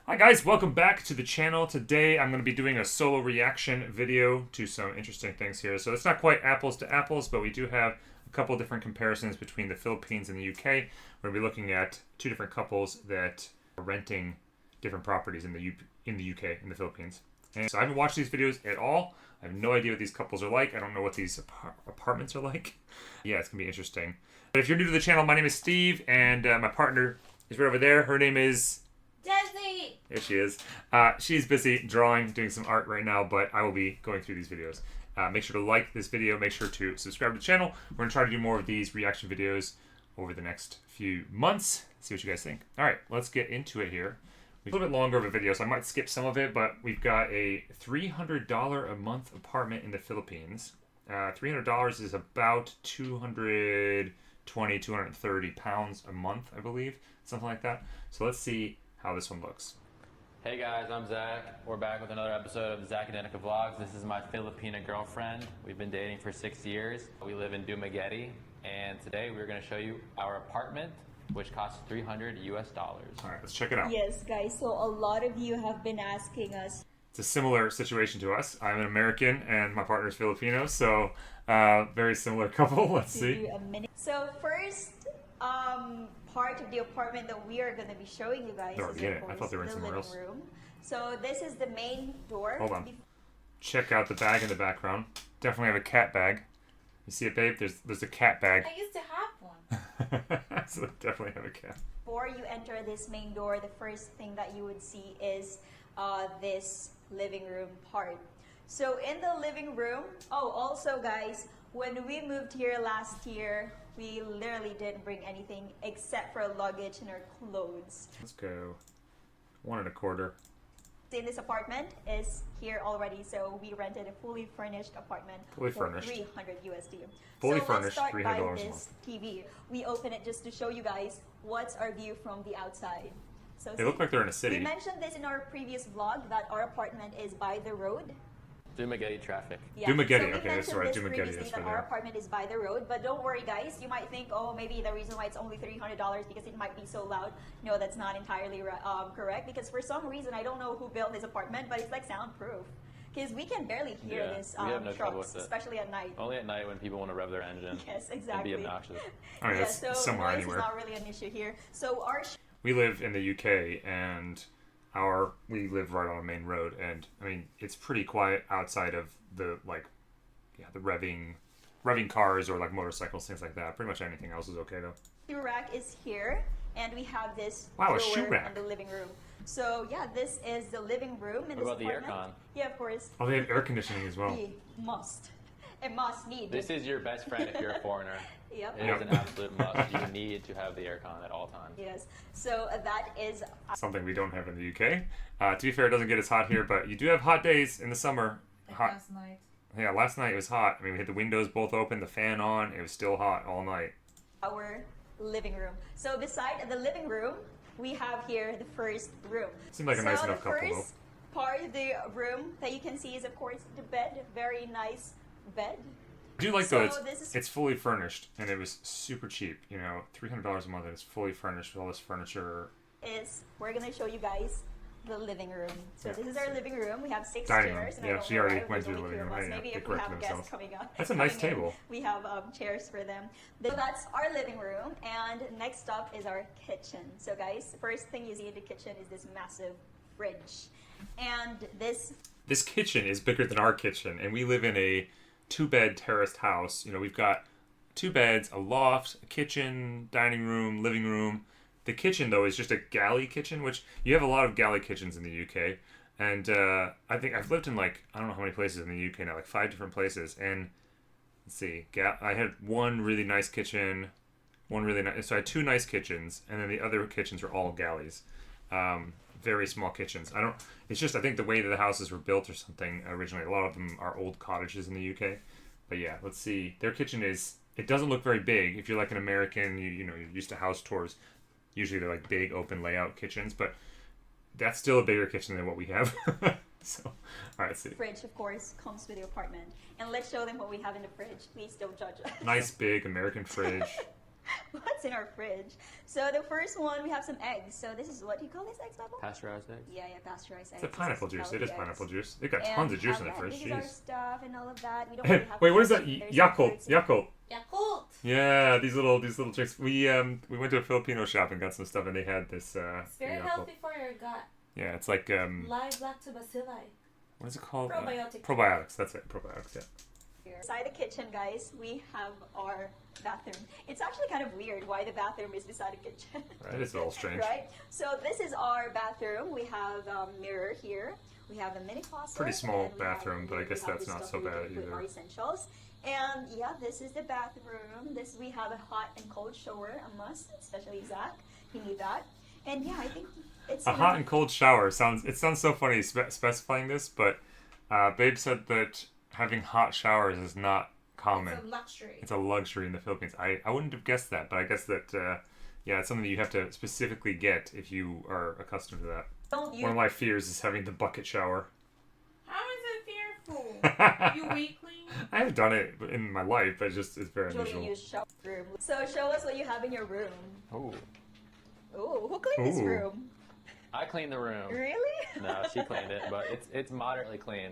Hi guys, welcome back to the channel. Today I'm going to be doing a solo reaction video to some interesting things here. So it's not quite apples to apples, but we do have a couple different comparisons between the Philippines and the UK. We're going to be looking at two different couples that are renting different properties in the UK, in the Philippines. And so I haven't watched these videos at all. I have no idea what these couples are like. I don't know what these apartments are like. Yeah, it's going to be interesting. But if you're new to the channel, my name is Steve, and my partner is right over there. Her name is Jezie! There she is. She's busy drawing, doing some art right now, but I will be going through these videos. Make sure to like this video. Make sure to subscribe to the channel. We're going to try to do more of these reaction videos over the next few months. See what you guys think. All right, let's get into it here. A little bit longer of a video, so I might skip some of it, but we've got a $300 a month apartment in the Philippines. $300 is about 230 pounds a month, I believe. Something like that. So let's see how this one looks. Hey guys, I'm Zach. We're back with another episode of the Zach and Danica Vlogs. This is my Filipina girlfriend. We've been dating for 6 years. We live in Dumaguete, and today we're going to show you our apartment, which costs $300 US. All right, let's check it out. Yes, guys, so a lot of you have been asking us. It's a similar situation to us. I'm an American and my partner's Filipino, so very similar couple. Let's see. So first part of the apartment that we are going to be showing you guys is I thought they were in the somewhere living else. room. So this is the main door. Hold on. Check out the bag in the background. Definitely have a cat bag. You see it, babe? There's a cat bag. I used to have one. So they definitely have a cat. Before you enter this main door, the first thing that you would see is this living room part. So in the living room, also guys, when we moved here last year, we literally didn't bring anything except for luggage and our clothes. Let's go. 1.25. In this apartment is here already, so we rented a fully furnished apartment Fully for furnished. $300 USD. Fully so furnished, let's start by $300 a this month. TV. We open it just to show you guys what's our view from the outside. So They look like they're in a we city. mentioned this in our previous vlog that our apartment is by the road. Dumaguete traffic. Yeah. Dumaguete, so we okay, that's mentioned right, this Dumaguete, previously that's that where our they are. apartment is by the road, but don't worry guys, you might think, oh, maybe the reason why it's only $300 because it might be so loud. No, that's not entirely correct, because for some reason, I don't know who built this apartment, but it's like soundproof. Because we can barely hear this we have no trouble trucks, with it. especially at night. Only at night when people want to rev their engine Yes, and exactly. be obnoxious. I mean, Yeah, that's so somewhere noise anywhere. is not really an issue here. So our We live in the UK, and we live right on a main road, and I mean it's pretty quiet outside of the the revving cars or like motorcycles, things like that. Pretty much anything else is okay though. shoe rack is here, and we have this Wow, a shoe drawer rack. in the living room. So yeah, this is the living room in What this about the apartment. aircon? Yeah, of course. Oh, they have air conditioning as well. We must. A must need. This is your best friend if you're a foreigner. Yep. It is an absolute must. You need to have the aircon at all times. Yes. So that is Something we don't have in the UK. To be fair, it doesn't get as hot here, but you do have hot days in the summer. Like Hot. last night. Yeah, last night it was hot. I mean, we had the windows both open, the fan on. It was still hot all night. our living room. So beside the living room, we have here the first room. Seemed like a nice enough the couple, first part of the room that you can see is, of course, the bed. Very nice bed. I do like So though it's fully furnished, and it was super cheap. You know, $300 a month, and it's fully furnished with all this furniture. We're gonna show you guys the living room. So Yeah. this is our living room. We have 6 Dining room. chairs. And I Yeah, don't she know already why went there's through the only living 2 of room. us. Yeah, Maybe they if we have corrected guests themselves. coming out. That's a nice coming in, table. we have chairs for them. So that's our living room. And next up is our kitchen. So guys, the first thing you see in the kitchen is this massive fridge. And This kitchen is bigger than our kitchen, and we live in a 2-bed terraced house. You know, we've got 2 beds, a loft, a kitchen, dining room, living room. The kitchen, though, is just a galley kitchen, which you have a lot of galley kitchens in the UK. And I think I've lived in I don't know how many places in the UK now, like 5 different places. And let's see, I had one really nice kitchen, so I had 2 nice kitchens, and then the other kitchens were all galleys. Very small kitchens. I think the way that the houses were built or something originally. A lot of them are old cottages in the UK. But yeah, let's see. Their kitchen it doesn't look very big. If you're like an American, you're used to house tours. Usually they're like big open layout kitchens, but that's still a bigger kitchen than what we have. So, all right, let's see. fridge, of course, comes with the apartment. And let's show them what we have in the fridge. Please don't judge us. Nice big American fridge. What's in our fridge? So the first one, we have some eggs. So this is what do you call these eggs, Pablo? Pasteurized eggs. Yeah, pasteurized eggs. It's a pineapple juice. It is eggs. pineapple juice. They got And tons of juice in the yeah, fridge. this is our Jeez. stuff and all of that. We don't really have Wait, what is that? kids. There's Yakult. some fruits Yakult. Yakult. Yeah, these little chicks. We went to a Filipino shop and got some stuff, and they had this. It's very Yakult. healthy for your gut. Yeah, it's like Live lactobacilli. what is it called? Probiotics. Probiotics. That's it. Probiotics. Yeah. here. Beside the kitchen, guys, we have our bathroom. It's actually kind of weird why the bathroom is beside the kitchen. That is a little strange. Right? So this is our bathroom. We have a mirror here. We have a mini closet. Pretty small and we have- bathroom, but I guess we have that's the not stuff so we bad can put either. Our essentials. And yeah, this is the bathroom. This we have a hot and cold shower, a must, especially Zach. He need that. And yeah, I think it's A hot and cold shower sounds so funny specifying this, but Babe said that having hot showers is not common. It's a luxury. It's a luxury in the Philippines. I wouldn't have guessed that, but I guess that yeah, it's something that you have to specifically get if you are accustomed to that. Don't you One of my fears is having the bucket shower. How is it fearful? You weakling? I have done it in my life, but it's very usually unusual. use shower room? So show us what you have in your room. Oh, Oh, who cleaned this Ooh. room? I cleaned the room. Really? No, she cleaned it, but it's moderately clean.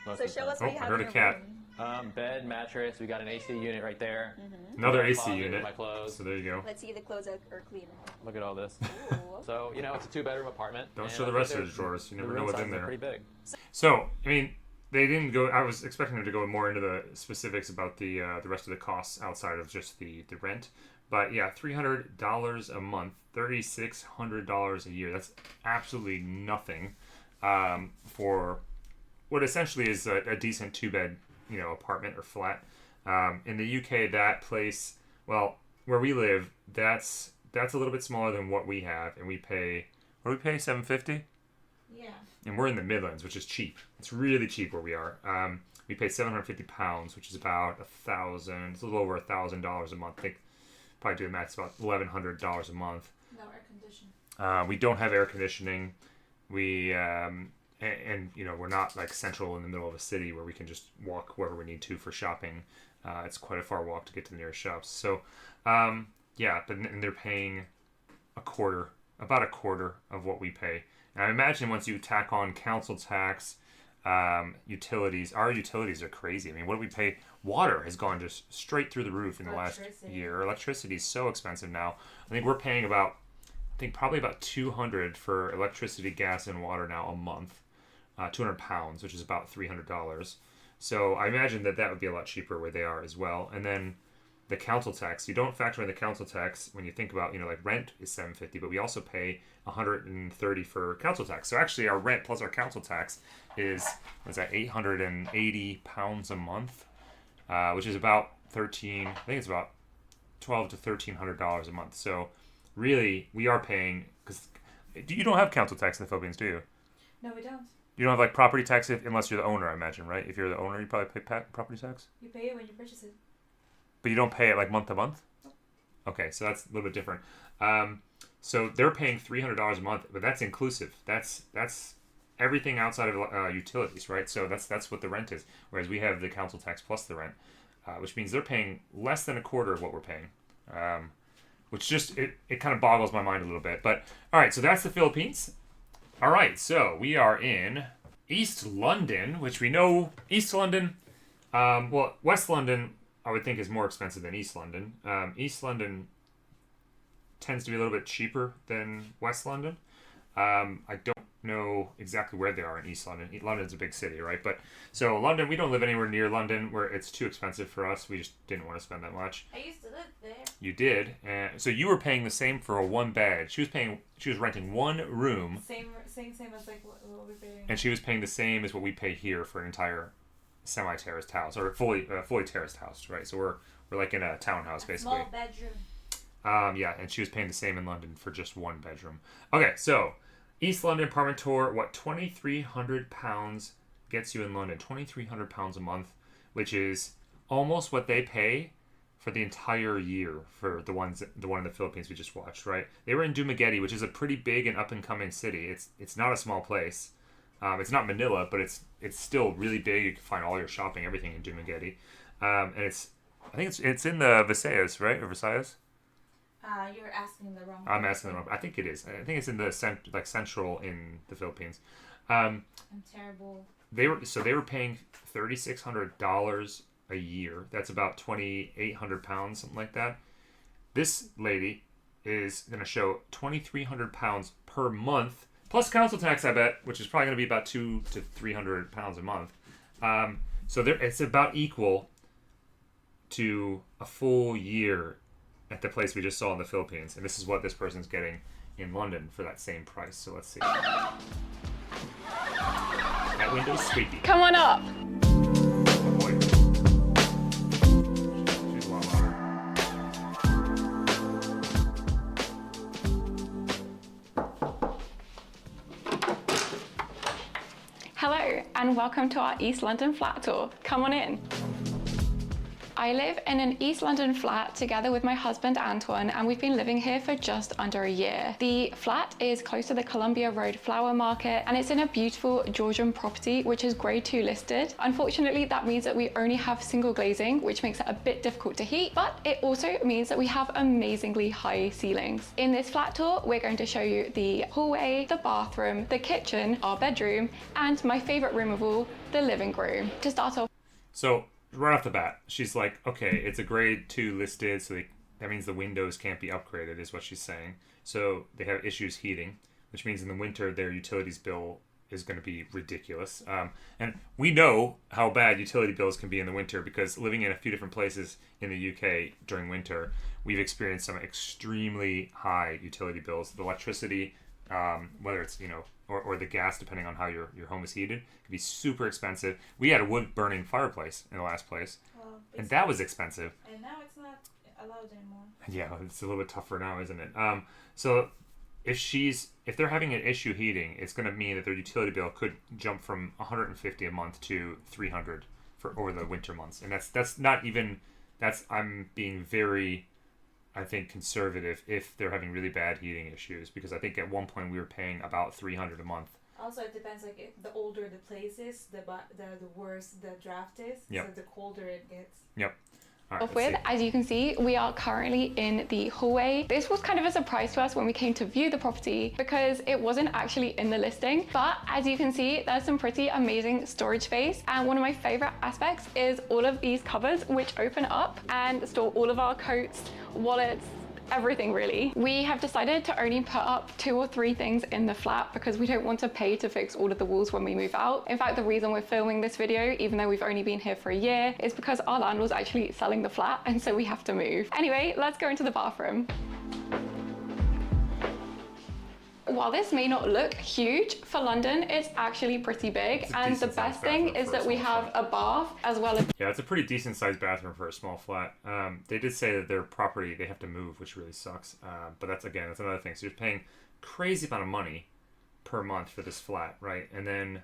Most So of the show time. us what Oh, you I have heard in a your cat. room. Bed, mattress. We got an AC unit right there. Another We got a AC closet with unit. My clothes. So there you go. Let's see if the clothes are clean. Look at all this. Ooh. So it's a 2-bedroom apartment. Don't and show the I think rest of there's- the drawers. You the never room know what's in sizes are there. Pretty big. So, I mean, they didn't go. I was expecting them to go more into the specifics about the rest of the costs outside of just the rent. But yeah, $300 a month, $3,600 a year. That's absolutely nothing for what essentially is a decent 2-bed, apartment or flat. In the UK, that place, well, where we live, that's a little bit smaller than what we have, and we pay. What do we pay? $750. Yeah. And we're in the Midlands, which is cheap. It's really cheap where we are. We pay £750, which is about It's a little over $1,000 a month. I think probably do the math. It's about $1,100 a month. No air conditioning. We don't have air conditioning. We and we're not like central in the middle of a city where we can just walk wherever we need to for shopping. It's quite a far walk to get to the nearest shops. So yeah, and they're paying about a quarter of what we pay. And I imagine once you tack on council tax, utilities, our utilities are crazy. I mean, what do we pay? Water has gone just straight through the roof in the last year. Electricity is so expensive now. I think we're paying probably about $200 for electricity, gas, and water now a month. 200 pounds, which is about $300. So I imagine that would be a lot cheaper where they are as well. And then the council tax, you don't factor in the council tax when you think about, like rent is $750, but we also pay $130 for council tax. So actually our rent plus our council tax is 880 pounds a month, which is about I think it's about $1,200 to $1,300 a month. So really we are paying, because you don't have council tax in the Philippines, do you? No, we don't. You don't have like property tax unless you're the owner, I imagine, right? If you're the owner, you probably pay property tax. You pay it when you purchase it. But you don't pay it like month to month? Okay, so that's a little bit different. So they're paying $300 a month, but that's inclusive. That's everything outside of utilities, right? So that's what the rent is. Whereas we have the council tax plus the rent, which means they're paying less than a quarter of what we're paying. Which just, it kind of boggles my mind a little bit. But, all right, so that's the Philippines. All right, so we are in East London, which we know East London, West London, I would think is more expensive than East London. East London tends to be a little bit cheaper than West London. I don't know exactly where they are in East London. London's a big city, right? But so London, we don't live anywhere near London where it's too expensive for us. We just didn't want to spend that much. I used to live there. You did, so you were paying the same for a 1-bed. She was renting one room, Same as like what we're paying. and she was paying the same as what we pay here for an entire semi-terraced house or fully terraced house, right? So we're like in a townhouse basically. Small bedroom. Yeah, and she was paying the same in London for just 1 bedroom. Okay, so East London apartment tour. What £2,300 gets you in London? £2,300 a month, which is almost what they pay for the entire year for the one in the Philippines we just watched, right? They were in Dumaguete, which is a pretty big and up and coming city. It's not a small place. It's not Manila, but it's still really big. You can find all your shopping, everything in Dumaguete. And I think it's in the Visayas, right? Or Visayas? You're asking the wrong I'm person. asking the wrong. I think it is. I think it's in the central in the Philippines. I'm terrible. They were paying $3,600 a year. That's about 2,800 pounds, something like that. This lady is going to show 2,300 pounds per month plus council tax, I bet, which is probably going to be about 200 to 300 pounds a month. So it's about equal to a full year at the place we just saw in the Philippines, and this is what this person's getting in London for that same price. So let's see. That window's squeaky. Come on up. Oh boy. She's a lot louder. Hello, and welcome to our East London flat tour. Come on in. I live in an East London flat together with my husband Antoine, and we've been living here for just under a year. The flat is close to the Columbia Road Flower Market, and it's in a beautiful Georgian property which is grade 2 listed. Unfortunately, that means that we only have single glazing, which makes it a bit difficult to heat, but it also means that we have amazingly high ceilings. In this flat tour, we're going to show you the hallway, the bathroom, the kitchen, our bedroom, and my favorite room of all, the living room. To start off, So right off the bat, she's like, okay, it's a grade 2 listed, so that means the windows can't be upgraded, is what she's saying. So they have issues heating, which means in the winter their utilities bill is going to be ridiculous. And we know how bad utility bills can be in the winter because living in a few different places in the UK during winter, we've experienced some extremely high utility bills. The electricity, whether it's, or the gas, depending on how your home is heated, can be super expensive. We had a wood-burning fireplace in the last place, and that was expensive. And now it's not allowed anymore. Yeah, it's a little bit tougher now, isn't it? So if they're having an issue heating, it's going to mean that their utility bill could jump from $150 a month to $300 over the winter months, and that's not even. I'm being very, I think, conservative if they're having really bad heating issues, because I think at one point we were paying about $300 a month. Also, it depends. Like, if the older the place is, the worse the draft is. Yep. So the colder it gets. Yep. All right, off with, as you can see, we are currently in the hallway. This was kind of a surprise to us when we came to view the property because it wasn't actually in the listing. But as you can see, there's some pretty amazing storage space. And one of my favorite aspects is all of these cupboards which open up and store all of our coats, wallets, everything really. We have decided to only put up 2 or 3 things in the flat because we don't want to pay to fix all of the walls when we move out. In fact, the reason we're filming this video, even though we've only been here for a year, is because our landlord's actually selling the flat, and so we have to move. Anyway, let's go into the bathroom. While this may not look huge, for London, it's actually pretty big. And the best thing is that we have a bath as well as... Yeah, it's a pretty decent sized bathroom for a small flat. They did say that their property, they have to move, which really sucks. But that's another thing. So you're paying crazy amount of money per month for this flat, right? And then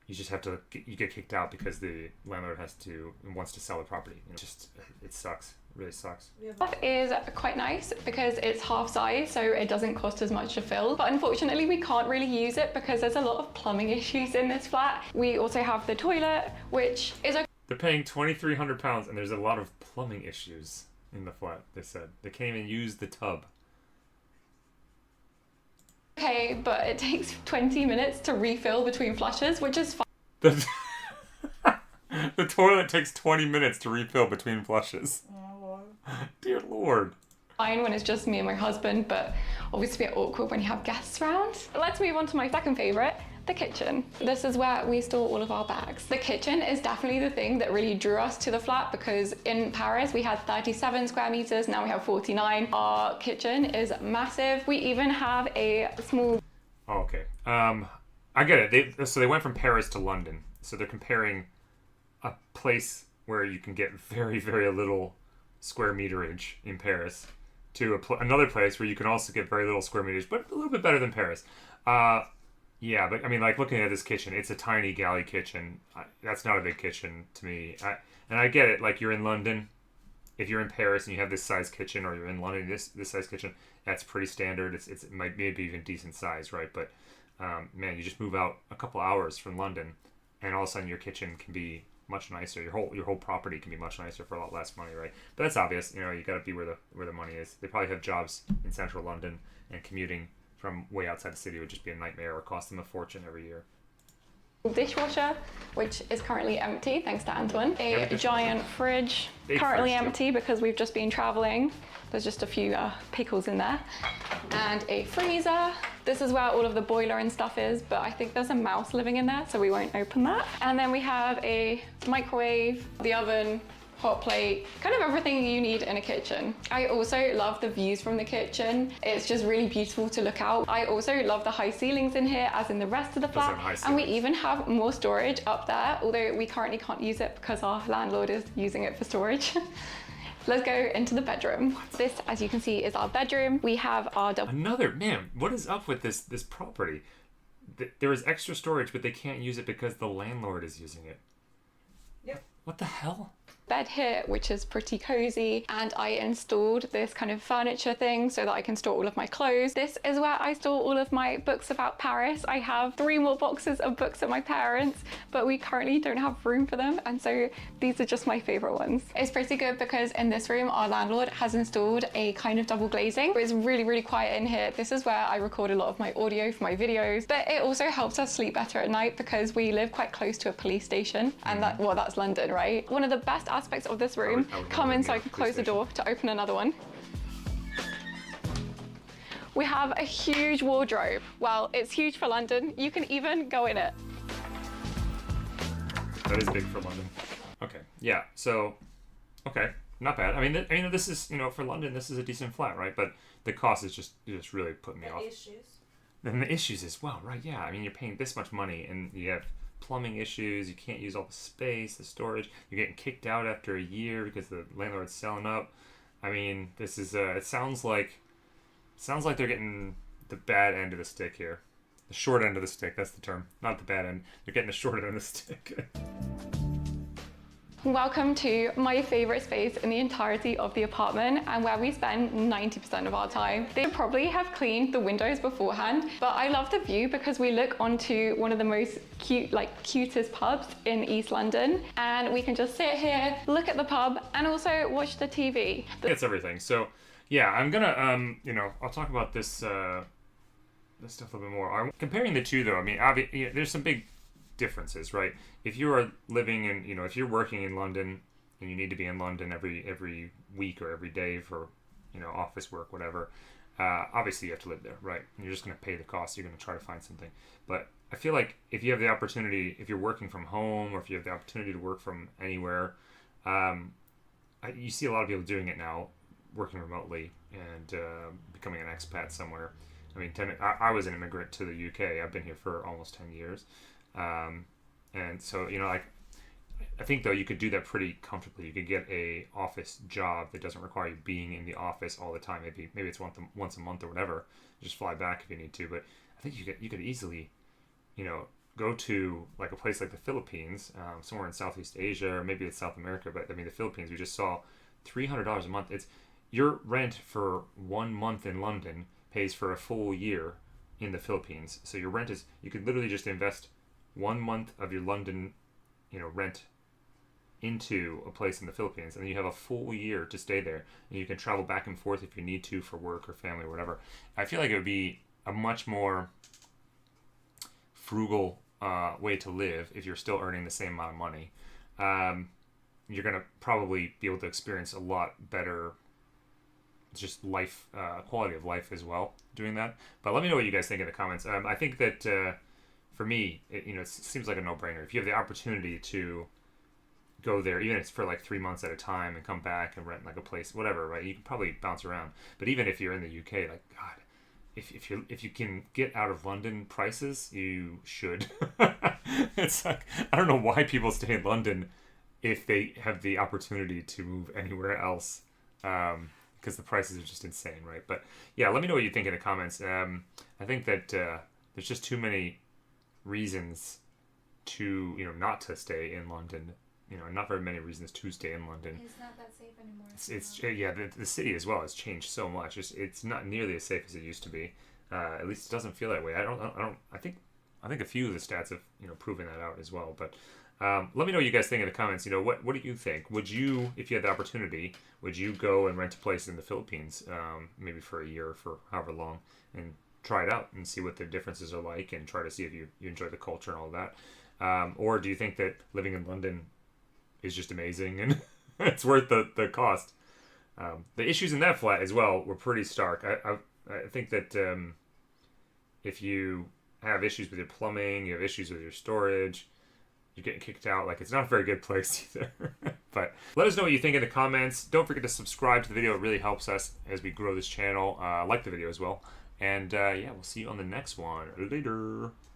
you just have to, you get kicked out because the landlord wants to sell the property. It sucks. It really sucks. Bath is quite nice because it's half size, so it doesn't cost as much to fill. But unfortunately, we can't really use it because there's a lot of plumbing issues in this flat. We also have the toilet, which is okay. They're paying 2,300 pounds, and there's a lot of plumbing issues in the flat. They said they can't even use the tub. Okay, but it takes 20 minutes to refill between flushes, which is fine. The toilet takes 20 minutes to refill between flushes. Oh, Lord. Dear Lord. Fine when it's just me and my husband, but obviously a bit awkward when you have guests around. Let's move on to my second favorite, the kitchen. This is where we store all of our bags. The kitchen is definitely the thing that really drew us to the flat because in Paris we had 37 square meters, now we have 49. Our kitchen is massive. We even have a small... Oh, okay. I get it. They went from Paris to London. So they're comparing a place where you can get very, very little square meterage in Paris to another place where you can also get very little square meterage, but a little bit better than Paris. Yeah, but I mean, like looking at this kitchen, it's a tiny galley kitchen. That's not a big kitchen to me. And I get it. Like you're in London, if you're in Paris and you have this size kitchen, or you're in London, this size kitchen, that's pretty standard. It might maybe even decent size, right? But man, you just move out a couple hours from London, and all of a sudden your kitchen can be much nicer. Your whole property can be much nicer for a lot less money, right? But that's obvious. You know, you got to be where the money is. They probably have jobs in central London, and commuting from way outside the city would just be a nightmare or cost them a fortune every year. Dishwasher, which is currently empty thanks to Antoine. A giant fridge, Big currently fridge, empty because we've just been traveling. There's just a few pickles in there. And a freezer. This is where all of the boiler and stuff is, but I think there's a mouse living in there, so we won't open that. And then we have a microwave, the oven, hot plate, kind of everything you need in a kitchen. I also love the views from the kitchen. It's just really beautiful to look out. I also love the high ceilings in here, as in the rest of the flat. And we even have more storage up there, although we currently can't use it because our landlord is using it for storage. Let's go into the bedroom. This, as you can see, is our bedroom. We have our Man, what is up with this property? There is extra storage, but they can't use it because the landlord is using it. Yep. What the hell? bed here, which is pretty cozy, and I installed this kind of furniture thing so that I can store all of my clothes. This is where I store all of my books about Paris. I have 3 more boxes of books at my parents', but we currently don't have room for them, and so these are just my favorite ones. It's pretty good because in this room our landlord has installed a kind of double glazing. It's really, really quiet in here. This is where I record a lot of my audio for my videos, but it also helps us sleep better at night because we live quite close to a police station, and that's London, right? One of the best aspects of this room, come in so I can close the door to open another one. We have a huge wardrobe. Well, it's huge for London. You can even go in it. That is big for London. Okay, yeah, so, okay, not bad. I mean, this is, for London, this is a decent flat, right? But the cost is just really putting me off. Issues. And the issues as well, right? Yeah, I mean, you're paying this much money and you have plumbing issues, you can't use all the space, the storage, you're getting kicked out after a year because the landlord's selling up. I mean, this is, it sounds like they're getting the bad end of the stick here. The short end of the stick, that's the term. Not the bad end. They're getting the short end of the stick. Welcome to my favorite space in the entirety of the apartment and where we spend 90% of our time. They probably have cleaned the windows beforehand, but I love the view because we look onto one of the most cutest pubs in East London, and we can just sit here, look at the pub, and also watch the TV. It's everything. So, yeah, I'm gonna, I'll talk about this stuff a little bit more. Comparing the two, though, I mean, there's some big differences, right? If you are living in, if you're working in London and you need to be in London every week or every day for, office work, whatever, obviously you have to live there, right? And you're just going to pay the cost. You're going to try to find something. But I feel like if you have the opportunity, if you're working from home or if you have the opportunity to work from anywhere, you see a lot of people doing it now, working remotely and becoming an expat somewhere. I mean, I was an immigrant to the UK. I've been here for almost 10 years. And so, I think though you could do that pretty comfortably. You could get a office job that doesn't require you being in the office all the time. Maybe it's once a month or whatever. Just fly back if you need to. But I think you could easily, go to like a place like the Philippines, somewhere in Southeast Asia, or maybe it's South America. But I mean, the Philippines, we just saw $300 a month. It's your rent for 1 month in London pays for a full year in the Philippines. So your rent is, you could literally just invest 1 month of your London, rent into a place in the Philippines, and then you have a full year to stay there, and you can travel back and forth if you need to for work or family or whatever. I feel like it would be a much more frugal way to live if you're still earning the same amount of money. You're going to probably be able to experience a lot better just life, quality of life as well doing that. But let me know what you guys think in the comments. I think that for me, it seems like a no-brainer. If you have the opportunity to go there, even if it's for like 3 months at a time and come back and rent like a place, whatever, right? You can probably bounce around. But even if you're in the UK, like, God, if you can get out of London prices, you should. It's like, I don't know why people stay in London if they have the opportunity to move anywhere else. Because the prices are just insane, right? But yeah, let me know what you think in the comments. I think that there's just too many reasons to not to stay in London. Not very many reasons to stay in London. It's not that safe anymore. It's the city as well has changed so much. It's not nearly as safe as it used to be. At least it doesn't feel that way. I think I think a few of the stats have proven that out as well. But let me know what you guys think in the comments. What do you think? Would you, if you had the opportunity, would you go and rent a place in the Philippines, maybe for a year or for however long, and try it out and see what the differences are like, and try to see if you enjoy the culture and all that? Or do you think that living in London is just amazing and it's worth the cost? The issues in that flat as well were pretty stark. I think that if you have issues with your plumbing, you have issues with your storage, you're getting kicked out. Like, it's not a very good place either. But let us know what you think in the comments. Don't forget to subscribe to the video. It really helps us as we grow this channel. Like the video as well. And yeah, we'll see you on the next one. Later.